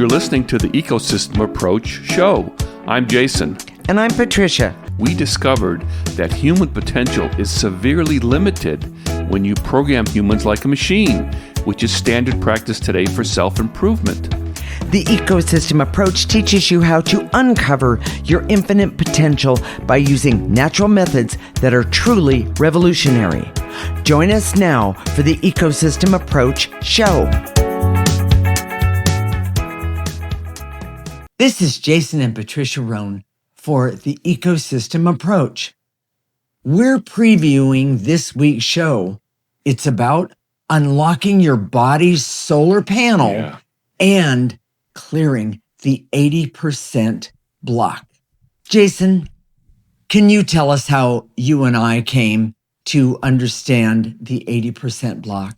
You're listening to the Ecosystem Approach show. I'm Jason. And I'm Patricia. We discovered that human potential is severely limited when you program humans like a machine, which is standard practice today for self-improvement. The Ecosystem Approach teaches you how to uncover your infinite potential by using natural methods that are truly revolutionary. Join us now for the Ecosystem Approach show. This is Jason and Patricia Roan for the Ecosystem Approach. We're previewing this week's show. It's about unlocking your body's solar panel and clearing the 80% block. Jason, can you tell us how you and I came to understand the 80% block?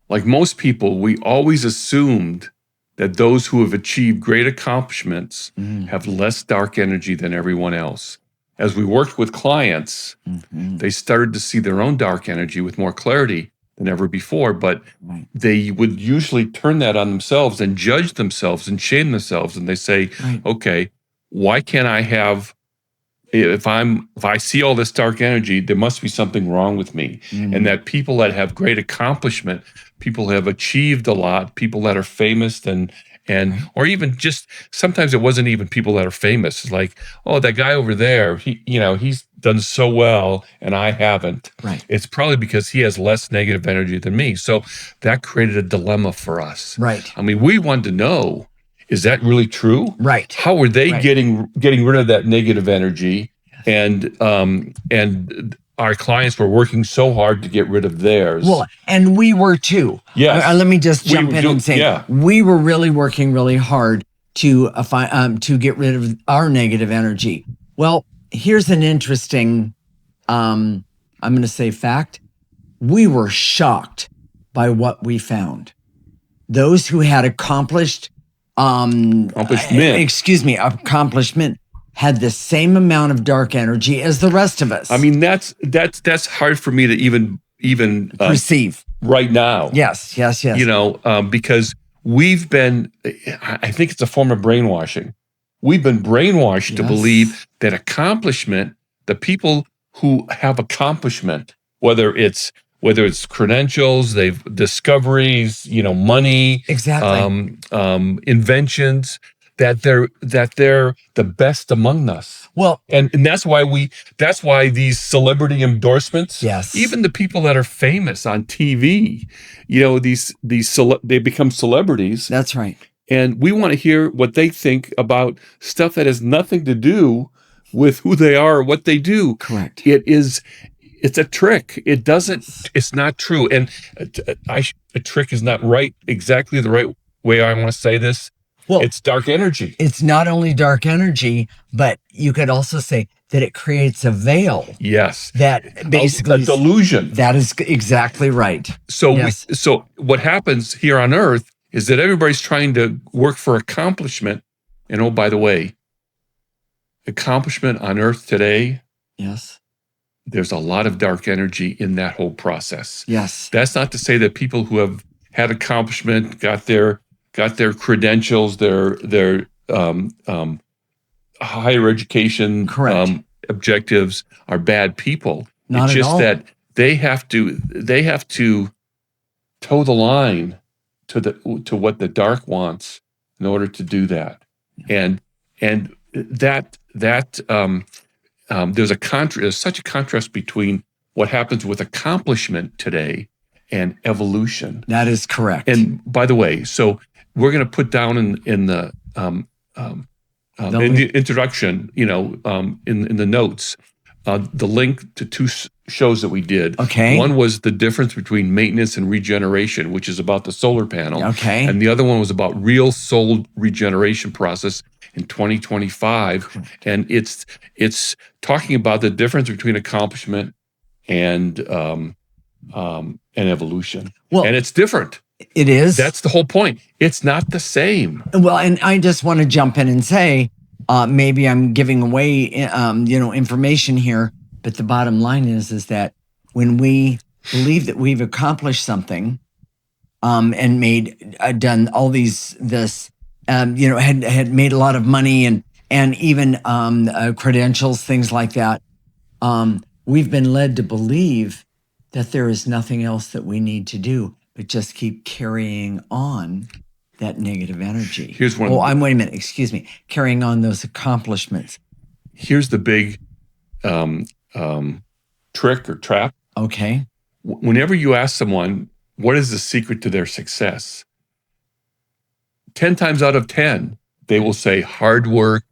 Like most people, we always assumed that those who have achieved great accomplishments have less dark energy than everyone else. As we worked with clients, they started to see their own dark energy with more clarity than ever before, but they would usually turn that on themselves and judge themselves and shame themselves. And they say, okay, why can't I have, if I see all this dark energy, there must be something wrong with me. And that people that have great accomplishment, people who have achieved a lot, people that are famous and or even just sometimes it wasn't even people that are famous. It's like, oh, that guy over there, he's done so well and I haven't. It's probably because he has less negative energy than me. So that created a dilemma for us. I mean, we wanted to know, is that really true? How are they getting rid of that negative energy? And our clients were working so hard to get rid of theirs. Well, and we were too. Let me just jump in and say, we were really working really hard to get rid of our negative energy. Well, here's an interesting, I'm going to say fact. We were shocked by what we found. Those who had accomplishment had the same amount of dark energy as the rest of us. I mean, that's hard for me to even perceive right now. Yes. Because we've been, I think it's a form of brainwashing. We've been brainwashed to believe that accomplishment, the people who have accomplishment, whether it's credentials, they've discoveries, money, inventions, that they're the best among us. Well, and that's why these celebrity endorsements, even the people that are famous on TV, they become celebrities. That's right. And we want to hear what they think about stuff that has nothing to do with who they are or what they do. Correct. It's a trick. It's not true. And a trick is not exactly the right way I want to say this. Well, it's dark energy. It's not only dark energy, but you could also say that it creates a veil. Yes. That basically a delusion. That is exactly right. So so what happens here on Earth is that everybody's trying to work for accomplishment. And oh, by the way, accomplishment on Earth today. Yes. There's a lot of dark energy in that whole process. Yes. That's not to say that people who have had accomplishment, got their credentials, their higher education objectives are bad people. Not it's at just all. that they have to toe the line to what the dark wants in order to do that. And that there's such a contrast between what happens with accomplishment today and evolution. That is correct. And by the way, so we're going to put down in the introduction, in the notes, the link to two shows that we did. Okay. One was the difference between maintenance and regeneration, which is about the solar panel. Okay. And the other one was about real soul regeneration process in 2025. And it's talking about the difference between accomplishment and evolution. Well, and it's different. It is. That's the whole point. It's not the same. Well, and I just want to jump in and say, maybe I'm giving away, information here, but the bottom line is that when we believe that we've accomplished something, and done all this had made a lot of money and even credentials, things like that. We've been led to believe that there is nothing else that we need to do but just keep carrying on that negative energy. Here's one. Wait a minute. Excuse me. Carrying on those accomplishments. Here's the big trick or trap. Okay. Whenever you ask someone, what is the secret to their success? 10 times out of 10, they will say hard work,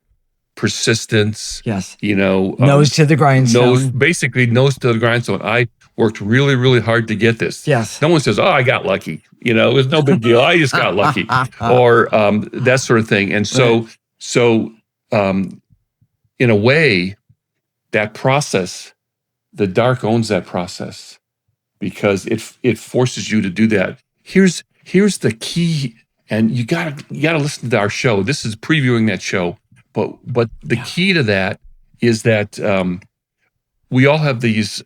persistence. Yes. Nose to the grindstone. Basically nose to the grindstone. I worked really, really hard to get this. Yes. No one says, oh, I got lucky. It was no big deal. I just got lucky, or that sort of thing. And so in a way, that process, the dark owns that process because it forces you to do that. Here's the key, and you gotta listen to our show. This is previewing that show, but the key to that is that we all have these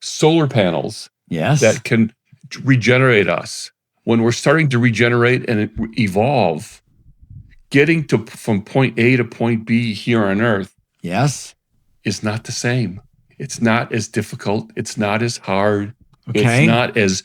solar panels that can regenerate us. When we're starting to regenerate and evolve, getting from point A to point B here on Earth, is not the same. It's not as difficult. It's not as hard. Okay. It's not as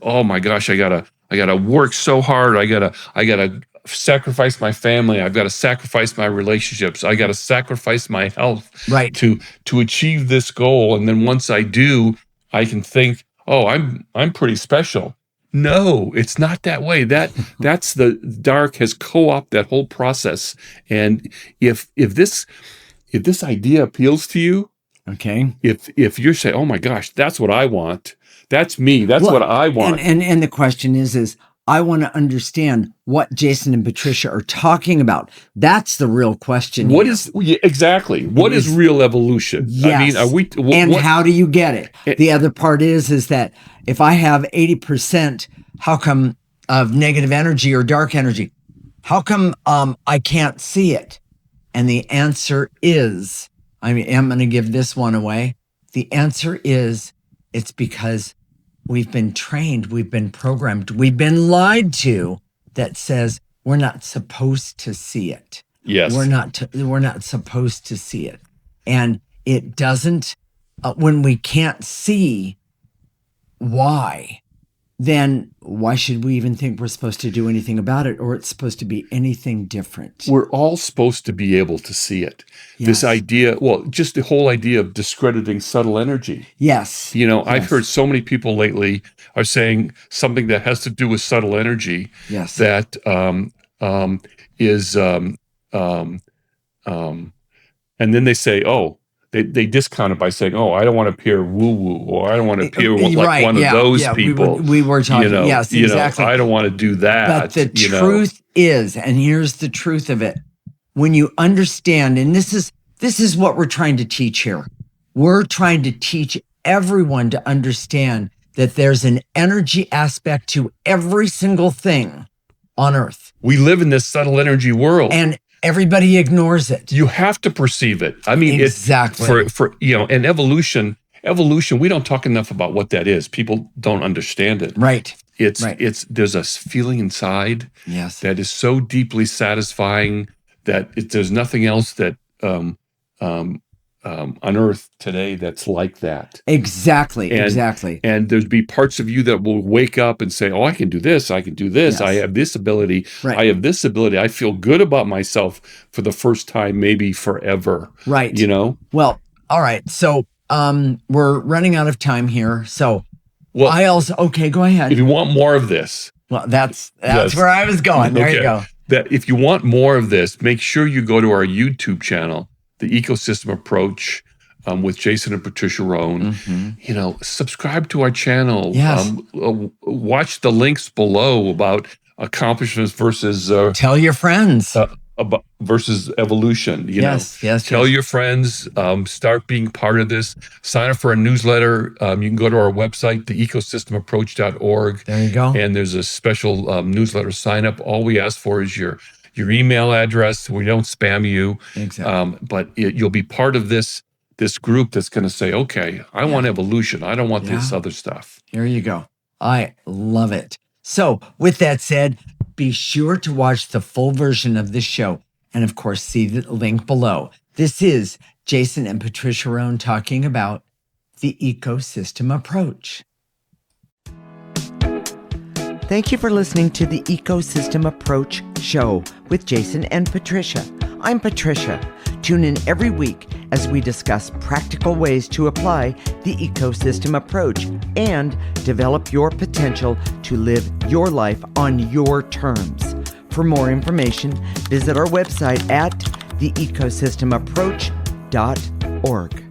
oh my gosh, I gotta work so hard. I gotta sacrifice my family. I've got to sacrifice my relationships. I got to sacrifice my health to achieve this goal. And then once I do, I can think, oh, I'm pretty special. No, it's not that way. That's the dark has co-opted that whole process. And if this idea appeals to you, okay, if you're saying, oh my gosh, that's what I want, that's me, that's what I want. And the question is I want to understand what Jason and Patricia are talking about. That's the real question. What is real evolution? Yes. I mean, how do you get it? The other part is that if I have 80%, how come of negative energy or dark energy? How come I can't see it? And the answer is, I'm going to give this one away. The answer is, it's because we've been trained, we've been programmed, we've been lied to that says we're not supposed to see it. Yes. We're not supposed to see it. And it doesn't, when we can't see why, then why should we even think we're supposed to do anything about it, or it's supposed to be anything different? We're all supposed to be able to see it. Yes. This idea, just the whole idea of discrediting subtle energy. Yes. I've heard so many people lately are saying something that has to do with subtle energy. Yes. That is, and then they say, oh, they discount it by saying, oh, I don't want to appear woo-woo, or I don't want to appear like one of those people. We were talking, yes, exactly. I don't want to do that. But the truth is, and here's the truth of it, when you understand, and this is what we're trying to teach here. We're trying to teach everyone to understand that there's an energy aspect to every single thing on Earth. We live in this subtle energy world. And everybody ignores it. You have to perceive it. I mean, exactly. And evolution, we don't talk enough about what that is. People don't understand it. Right. There's a feeling inside that is so deeply satisfying that there's nothing else that on Earth today that's like that. Exactly. And there'd be parts of you that will wake up and say, oh, I can do this. I can do this. Yes. I have this ability. Right. I have this ability. I feel good about myself for the first time, maybe forever. Right. Well, all right. So we're running out of time here. So okay, go ahead. If you want more of this. Well, that's where I was going. There you go. That if you want more of this, make sure you go to our YouTube channel, The Ecosystem Approach, with Jason and Patricia Roan. Mm-hmm. Subscribe to our channel. Yes. Watch the links below about accomplishments versus tell your friends versus evolution. Yes. Tell your friends. Start being part of this. Sign up for a newsletter. You can go to our website, theecosystemapproach.org. There you go. And there's a special newsletter sign up. All we ask for is your email address. We don't spam you. Exactly. But you'll be part of this group that's going to say, okay, I want evolution. I don't want this other stuff. Here you go. I love it. So with that said, Be sure to watch the full version of this show and, of course, see the link below. This is Jason and Patricia Roan talking about the ecosystem approach. Thank you for listening to the Ecosystem Approach show with Jason and Patricia. I'm Patricia. Tune in every week as we discuss practical ways to apply the ecosystem approach and develop your potential to live your life on your terms. For more information, visit our website at theecosystemapproach.org.